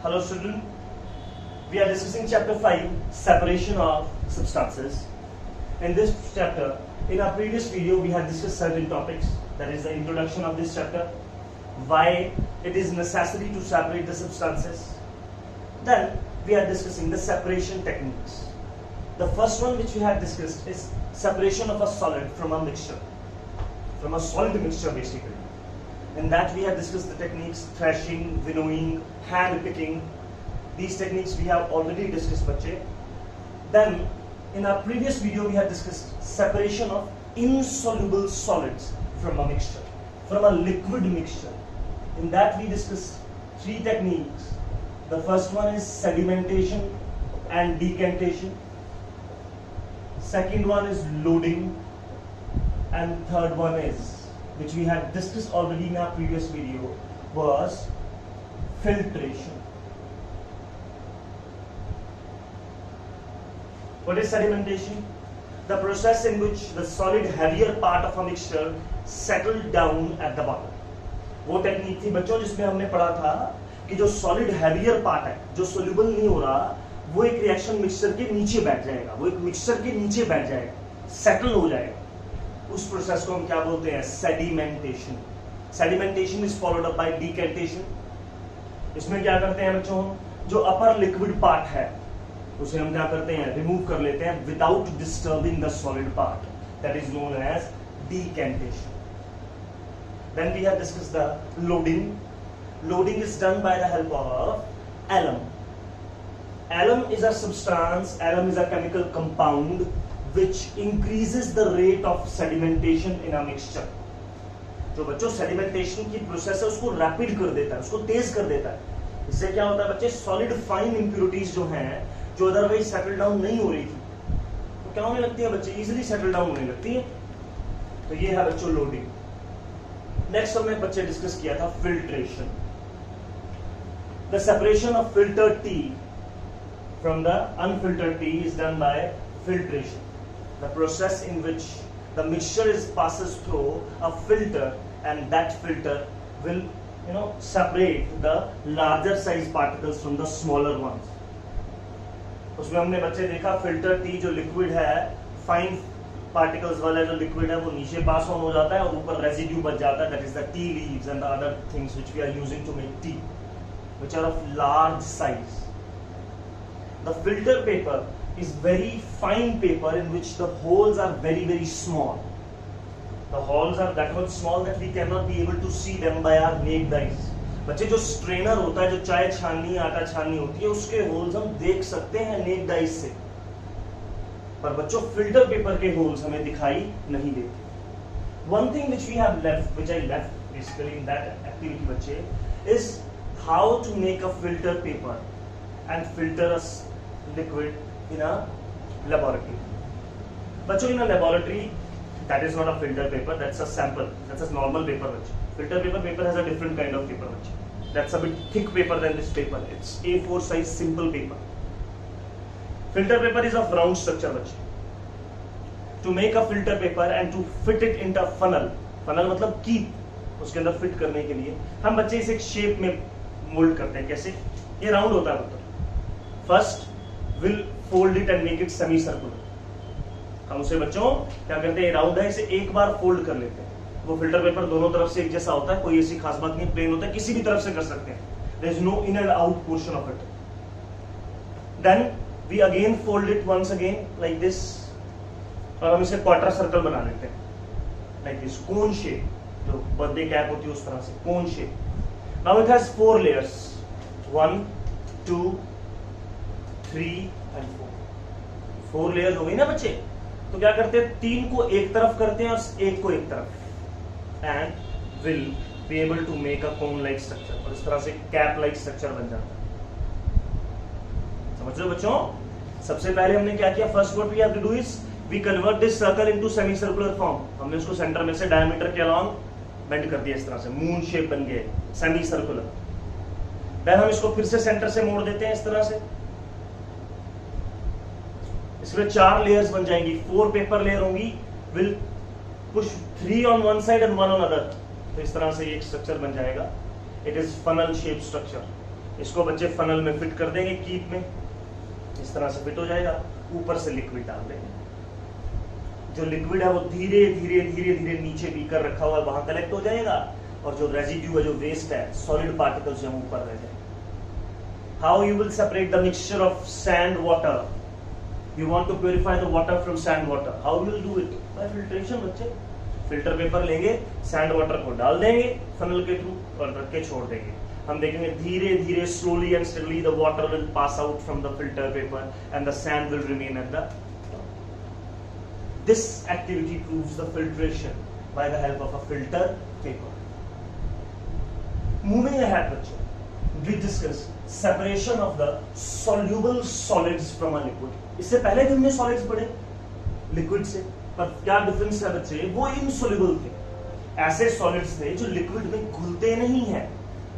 Hello student, we are discussing chapter 5, separation of substances. In this chapter, in our previous video we had discussed certain topics, that is the introduction of this chapter, why it is necessary to separate the substances. Then we are discussing the separation techniques. The first one which we have discussed is separation of a solid from a mixture, from a solid mixture basically. In that we have discussed the techniques thrashing, winnowing, hand picking. These techniques we have already discussed, bache. Then in our previous video we have discussed separation of insoluble solids from a mixture, from a liquid mixture. In that we discussed three techniques. The first one is sedimentation and decantation. Second one is loading, and third one is, which we had discussed already in our previous video, was filtration. What is sedimentation? The process in which the solid heavier part of a mixture settled down at the bottom. वो technique थी बच्चों जिसमें हमने पढ़ा था कि जो solid heavier part है, जो सोल्यूबल नहीं हो रहा, वो एक रिएक्शन मिक्सचर के नीचे बैठ जाएगा, वो एक मिक्सचर के नीचे बैठ जाएगा, सेटल हो जाएगा. उस प्रोसेस को हम क्या बोलते हैं? Sedimentation. Sedimentation is followed up by decantation. इसमें क्या करते हैं बच्चों? जो अपर लिक्विड पार्ट है उसे हम क्या करते हैं? रिमूव कर लेते हैं without disturbing the solid part. That is known as decantation. Then we have discussed the loading. Loading is done by the help of alum. Alum is a substance, alum is a chemical compound which increases the rate of sedimentation in a mixture. जो बच्चों sedimentation की process है उसको rapid कर देता है, उसको तेज कर देता है. इससे क्या होता है बच्चे? सॉलिड फाइन इंप्योरिटीज जो हैं, जो अदरवाइज सेटल डाउन नहीं हो रही थी, तो क्या होने लगती है बच्चे? इजिली सेटल डाउन होने लगती है. तो ये है बच्चों लोडिंग. नेक्स्ट हमने बच्चे डिस्कस किया था filtration. The separation of filtered T from the unfiltered T is done by filtration. The process in which the mixture passes through a filter, and that filter will separate the larger size particles from the smaller ones. उसमें हमने बच्चे देखा filter T जो liquid है, fine particles वाला जो liquid है वो नीचे पास ऑन हो जाता है और ऊपर रेजिड्यू बच जाता है. That is the tea leaves and the other things which we are using to make tea, which are of large size. The filter paper is very fine paper in which the holes are very very small. The holes are that much small that we cannot be able to see them by our naked eyes. बच्चे जो strainer होता है, जो चाय छाननी आटा छाननी होती है, उसके होल्स हम देख सकते हैं नेक्ड आइज से, पर बच्चों फिल्टर पेपर के होल्स हमें दिखाई नहीं देते. One thing which we have left, which I left basically in that activity बच्चे, is how to make a filter paper and filter a liquid in a laboratory. बच्चों in a laboratory, that is not a filter paper, that's a sample, that's a normal paper. Filter paper has a different kind of paper. That's a bit thick paper than this paper. It's A4 size simple paper. Filter paper is of round structure. To make a filter paper and to fit it into a funnel मतलब keep, उसके अंदर fit करने के लिए हम बच्चे इसे एक शेप में मोल्ड करते हैं. कैसे? ये राउंड होता है. मतलब first will fold it and make it semi circular. हम उसे बच्चों क्या करते हैं? राउंड है, इसे एक बार फोल्ड कर लेते हैं. वो फिल्टर पेपर दोनों तरफ से एक जैसा होता है, कोई ऐसी खास बात नहीं, प्लेन होता है, किसी भी तरफ से कर सकते हैं. There is no in and out portion of it. Then we again fold it once again like this, और हम इसे क्वार्टर सर्कल बना लेते हैं लाइक दिस, कोन शेप, जो बर्थडे कैप होती है उस तरह से, cone shape. Now it has 4 layers, 1 2 3 and 4 layers हो गई ना बच्चे. तो क्या करते हैं? 3 को एक तरफ करते हैं और 1 को एक तरफ, and will be able to make a cone like structure. और इस तरह से कैप लाइक स्ट्रक्चर बन जाता है. समझ लो बच्चों, सबसे पहले हमने क्या किया? First what we have to do is we convert this circle into semi circular form. हमने उसको सेंटर में से डायमीटर के अलोंग बेंड कर दिया, इस तरह से मून शेप बन गए, सेमी सर्कुलर. देन हम इसको फिर से सेंटर से मोड़ देते हैं इस तरह से. इसमें 4 लेयर्स बन जाएंगी, 4 पेपर लेयर होंगी, will push 3 on one side and 1 on other. तो इस तरह से एक स्ट्रक्चर बन जाएगा. It is funnel shape structure. इसको बच्चे फनल में फिट कर देंगे, कीप में इस तरह से फिट हो जाएगा, ऊपर से लिक्विड डाल देंगे। जो लिक्विड है वो धीरे धीरे धीरे धीरे नीचे बीकर रखा हुआ है वहां कलेक्ट हो जाएगा, और जो रेजिड्यू है, जो वेस्ट है, सॉलिड पार्टिकल्स हैं, ऊपर रह जाएंगे। How you will separate the mixture of sand water? You want to purify the water from sand water, how will do it? By filtration बच्चे। फिल्टर पेपर लेंगे, सैंड वाटर को डाल देंगे फनल के थ्रू और रख के छोड़ देंगे। हम देखेंगे धीरे धीरे slowly and steadily the water will pass out from the filter paper and the sand will remain at the top. This activity proves the filtration by the help of a filter paper. Moving ahead, bachcho, we discuss separation of the soluble solids from a liquid. इससे पहले भी हमने solids पढ़े liquid से, पर क्या difference है बच्चे? वो insoluble थे, ऐसे solids थे जो liquid में घुलते नहीं हैं,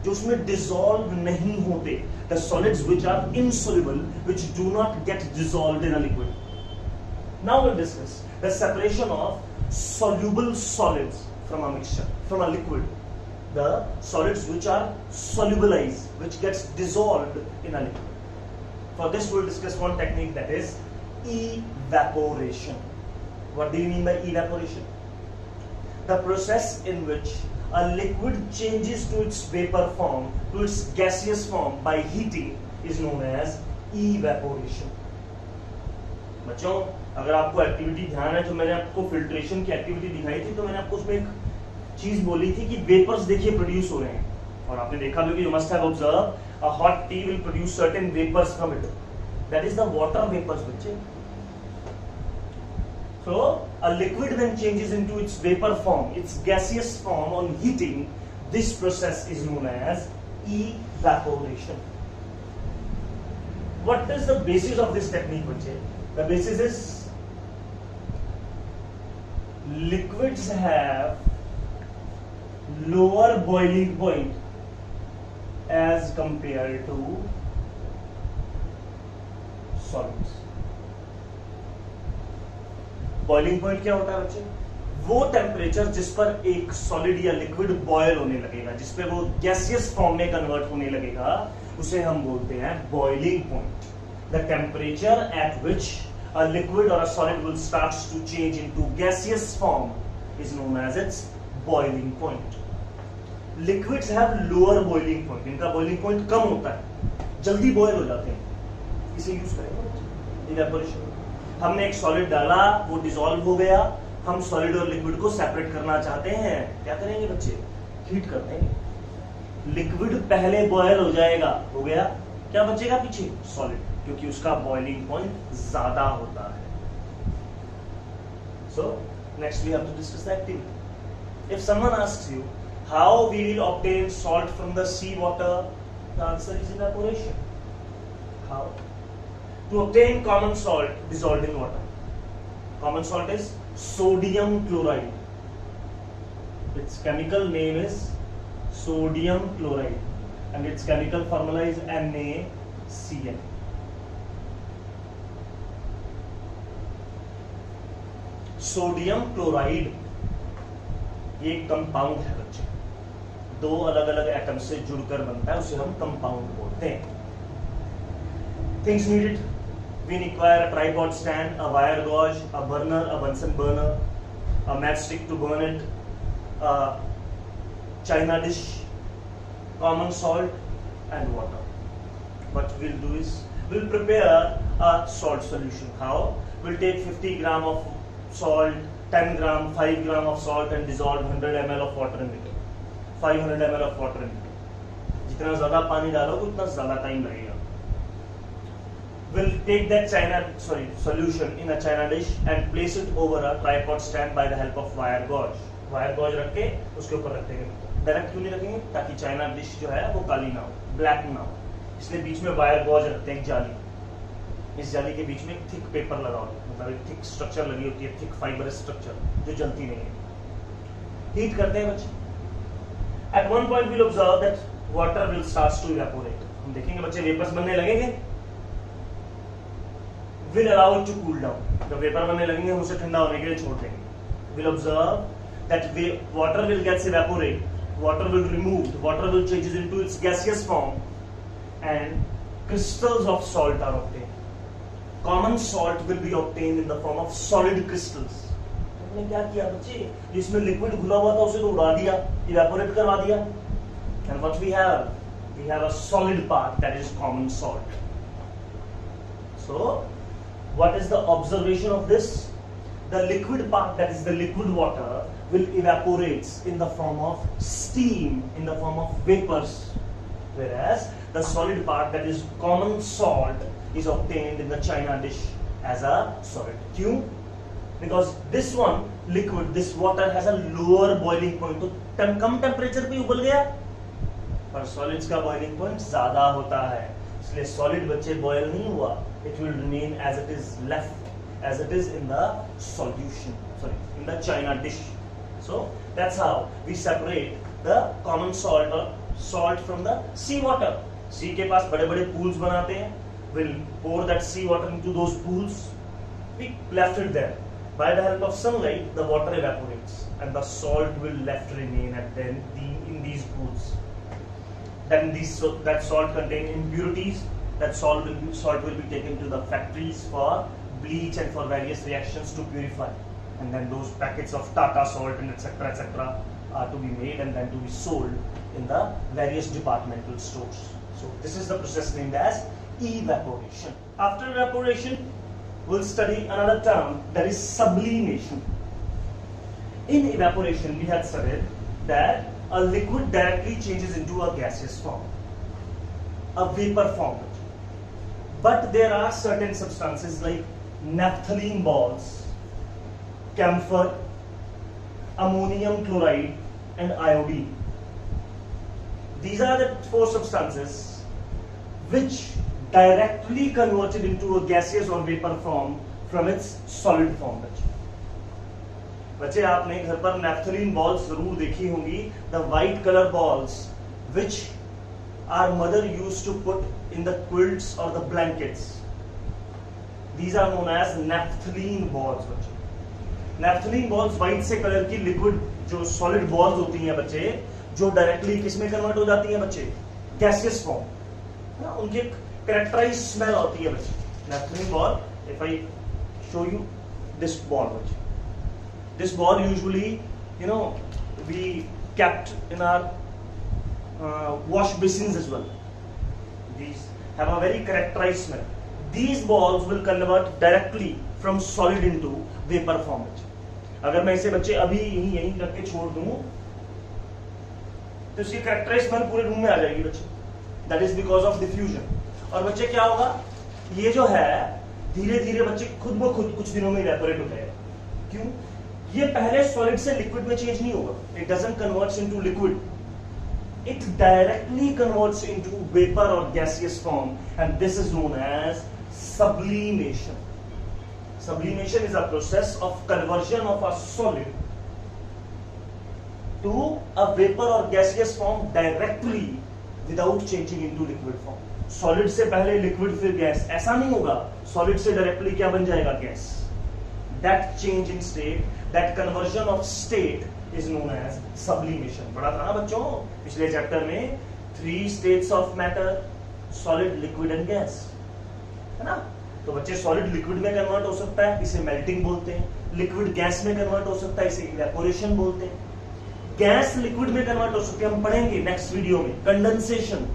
जो उसमें dissolve नहीं होते. The solids which are insoluble, which do not get dissolved in a liquid. Now we'll discuss the separation of soluble solids from a mixture, from a liquid. The solids which are solubilized, which gets dissolved in a liquid. For this we'll discuss one technique, that is evaporation. What do you mean by evaporation? The process in which a liquid changes to its vapor form, to its gaseous form by heating, is known as evaporation. बच्चों, अगर आपको activity ध्यान है, जो मैंने आपको filtration की activity दिखाई थी, तो मैंने आपको उसमें एक चीज बोली थी कि वेपर्स देखिए प्रोड्यूस हो रहे हैं, और आपने देखा भी कि you must have observe a hot tea will produce certain vapours from it, that is the water vapours बच्चे. So a liquid then changes into its vapor form, its gaseous form on heating. This process is known as evaporation. What is the basis of this technique, bachche? The basis is liquids have lower boiling point as compared to solids. Boiling point क्या होता है बच्चे? वो temperature जिस पर एक solid या liquid boil होने लगेगा, जिस पे वो गैसियस फॉर्म में कन्वर्ट होने लगेगा, उसे हम बोलते हैं boiling point. The temperature at which a liquid और a solid will starts to change into gaseous form is known as its boiling point. Liquids have lower boiling point, इनका boiling point कम होता है, जल्दी बॉयल हो जाते हैं. इसे यूज करेंगे इवेपोरेशन. हमने एक सॉलिड डाला, वो डिसॉल्व हो गया, हम सॉलिड और लिक्विड को सेपरेट करना चाहते हैं, क्या करेंगे बच्चे? हीट कर देंगे. लिक्विड पहले बॉयल हो जाएगा, हो गया, क्या बचेगा पीछे? सॉलिड, क्योंकि उसका बॉइलिंग पॉइंट ज्यादा होता है. So next we have to discuss the activity. If someone asks you how we will obtain salt from the sea water, the answer is evaporation. How? To obtain common salt dissolved in water. Common salt is sodium chloride. Its chemical name is sodium chloride and its chemical formula is NaCl. Sodium chloride ये एक compound है बच्चे, दो अलग अलग atom से जुड़कर बनता है, उसे हम कंपाउंड बोलते हैं. Things needed: we require a tripod stand, a wire gauge, a burner, a Bunsen burner, a matchstick to burn it, a china dish, common salt and water. What we'll do is we'll prepare a salt solution. How? We'll take 50 gram of salt, 10 gram, 5 gram of salt and dissolve 100 ml of water in it. 500 ml of water in it. जितना ज्यादा पानी डालोगे उतना ज्यादा time लगेगा. We'll take that solution in a china dish and place it over a tripod stand by the help of wire gauge. Wire gauge रख के उसके ऊपर रख देंगे. डायरेक्ट क्यों नहीं रखेंगे? ताकि चाइना डिश जो है वो काली ना हो, ब्लैक ना हो, इसलिए बीच में वायर गॉज रखते हैं, जाली. इस जाली के बीच में एक थिक पेपर लगा होता है, मतलब एक थिक स्ट्रक्चर लगी होती है, थिक फाइबर स्ट्रक्चर जो जलती नहीं है. हीट करते हैं बच्चे. At one point we'll observe that water will starts to evaporate. हम देखेंगे बच्चे वेपर्स बनने लगेंगे, will allow it to cool down. जब वेपर बनने लगेंगे हम उसे ठंडा होने के लिए छोड़ देंगे. We'll observe that water will get evaporate, water will remove, water will changes into its gaseous form, and crystals of salt are obtained. Common salt will be obtained in the form of solid crystals. हमने क्या किया बच्चे, जिसमें liquid घुला हुआ था उसे तो उड़ा दिया, इवेपोरेट करवा दिया. And what we have a solid part, that is common salt. So what is the observation of this? The liquid part, that is the liquid water, will evaporate in the form of steam, in the form of vapors, whereas the solid part, that is common salt, is obtained in the china dish as a solid. क्यों? Because this one liquid, this water has a lower boiling point, तो कम temperature पे उबल गया, पर solids का boiling point ज्यादा होता है, इसलिए solid बच्चे boil नहीं हुआ, it will remain as it is left, as it is in the solution, in the china dish. So that's how we separate the common salt or salt from the sea water. Sea के पास बड़े बड़े pools बनाते हैं, will pour that sea water into those pools, we left it there. By the help of sunlight, the water evaporates and the salt will left remain in these pools. Then that salt contain impurities. That salt will be taken to the factories for bleach and for various reactions to purify. And then those packets of Tata salt and etc. are to be made and then to be sold in the various departmental stores. So this is the process named as evaporation. After evaporation, we'll study another term, that is sublimation. In evaporation, we had studied that a liquid directly changes into a gaseous form, a vapor form. But there are certain substances like naphthalene balls, camphor, ammonium chloride, and iodine. These are the 4 substances which directly converted into a gaseous or vapor form from its solid form. बच्चे आपने घर पर naphthalene balls जरूर देखी होंगी, the white color balls which our mother used to put in the quilts or the blankets. These are known as naphthalene balls. बच्चे naphthalene balls white से colour की liquid जो solid balls होती हैं बच्चे, जो directly किसमें convert हो जाती हैं बच्चे, gaseous form. ना उनकी characterized smell होती है बच्चे. Naphthalene ball, if I show you this ball बच्चे, this ball usually, we kept in our wash basins as well. These have a very characterized smell. These balls will convert directly from solid into vapor form. अगर मैं इसे बच्चे अभी यहीं करके छोड़ दूं, तो इसकी characterized smell पूरे रूम में आ जाएगी बच्चे. That is because of diffusion. और बच्चे क्या होगा, ये जो है धीरे धीरे बच्चे खुद ब खुद कुछ दिनों में इवेपोरेट हो जाएगा. क्यों? ये पहले सॉलिड से लिक्विड में चेंज नहीं होगा. It doesn't converts into liquid, it directly converts into vapor or gaseous form, and this is known as sublimation. Sublimation is a process of conversion of a solid to a vapor or gaseous form directly without changing into liquid form. Solid से पहले liquid फिर gas, ऐसा नहीं होगा. Solid से directly क्या बन जाएगा, gas. That change in state, that conversion of state is known as sublimation. पढ़ा था ना बच्चों पिछले चैप्टर में 3 states of matter, solid, liquid and gas, है ना. तो बच्चे सॉलिड लिक्विड में कन्वर्ट हो सकता है, इसे मेल्टिंग बोलते हैं. लिक्विड गैस में कन्वर्ट हो सकता है, इसे इवेपोरेशन बोलते हैं. गैस लिक्विड में कन्वर्ट हो सकती है, हम पढ़ेंगे नेक्स्ट वीडियो में, condensation.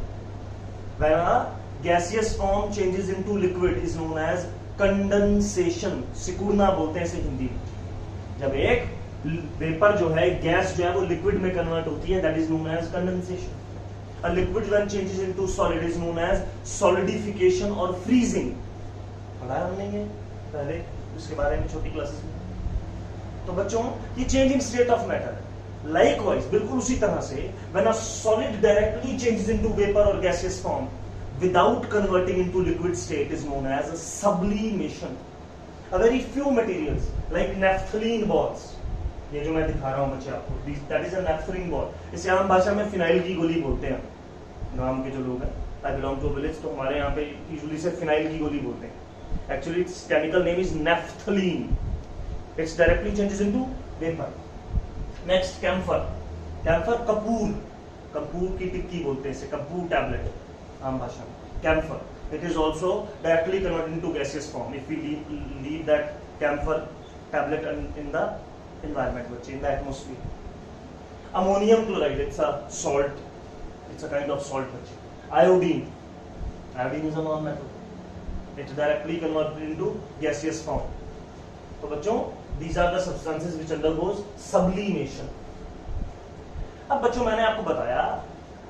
When a gaseous form changes into liquid is known as condensation. सिकुड़ना बोलते हैं इसे हिंदी में. जब एक वेपर जो है, गैस जो है वो लिक्विड में कन्वर्ट होती है, that is known as condensation. A liquid when changes into solid is known as solidification और फ्रीजिंग. पढ़ा हमने ये पहले इसके बारे में छोटी क्लासेस में. तो बच्चों ये changing state of matter. Likewise बिल्कुल उसी तरह से when a solid directly changes into vapour और gaseous form without converting into liquid state is known as a sublimation. A very few materials like naphthalene balls, ये जो मैं दिखा रहा हूँ बच्चे आपको, that is a naphthalene ball. इसे आम भाषा में फिनाइल की गोली बोलते हैं. गांव के जो लोग हैं, I belong to a village, तो हमारे यहाँ पे यूजुअली से फिनाइल की गोली बोलते हैं. Actually its chemical name is naphthalene. It directly changes into vapor. Next camphor. Camphor Kapoor, Kapoor की टिक्की बोलते हैं इसे, कपूर टैबलेट. आम भाषा में camphor. It is also directly converted into gaseous form if we leave that camphor tablet in the environment, in the atmosphere. Ammonium chloride, it's a salt, it's a kind of salt. Iodine is a non-metal. It directly converted into gaseous form. तो बच्चों, these are the substances which undergoes sublimation. अब बच्चों मैंने आपको बताया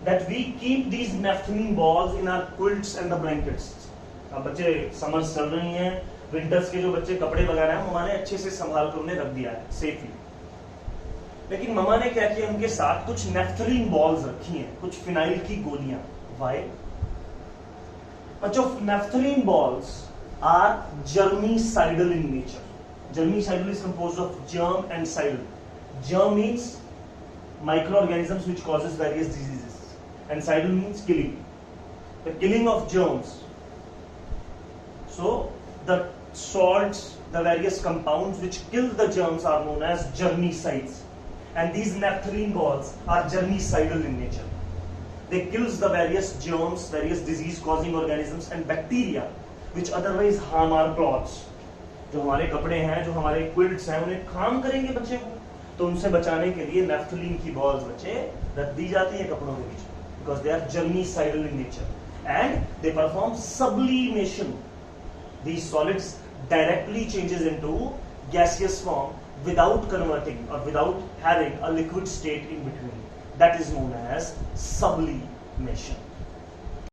that we keep these naphthalene balls in our quilts and the blankets. अब बच्चे summers चल रही हैं, विंटर्स के जो बच्चे कपड़े वगैरह हैं ममा ने अच्छे से संभाल कर उन्हें रख दिया है सेफली. लेकिन ममा ने क्या किया, उनके साथ कुछ नेफ्थलीन बॉल्स रखी हैं, कुछ फिनाइल की गोलियां. वाई? बच्चों, naphthalene balls are germicidal in nature. Germicidal is composed of germ and cidal. Germ means microorganisms which causes various diseases, and cidal means killing, the killing of germs. So the salts, the various compounds which kill the germs are known as germicides, and these naphthalene balls are germicidal in nature. They kills the various germs, various disease causing organisms and bacteria which otherwise harm our clothes. जो हमारे कपड़े हैं, जो हमारे quilts हैं, उन्हें harm करेंगे बच्चे को, तो उनसे बचाने के लिए नेफ्थलीन की बॉल्स बच्चे रख दी जाती है कपड़ों के बीच में, because they are germicidal in nature and they perform sublimation. These solids directly changes into gaseous form without converting or without having a liquid state in between. That is known as sublimation.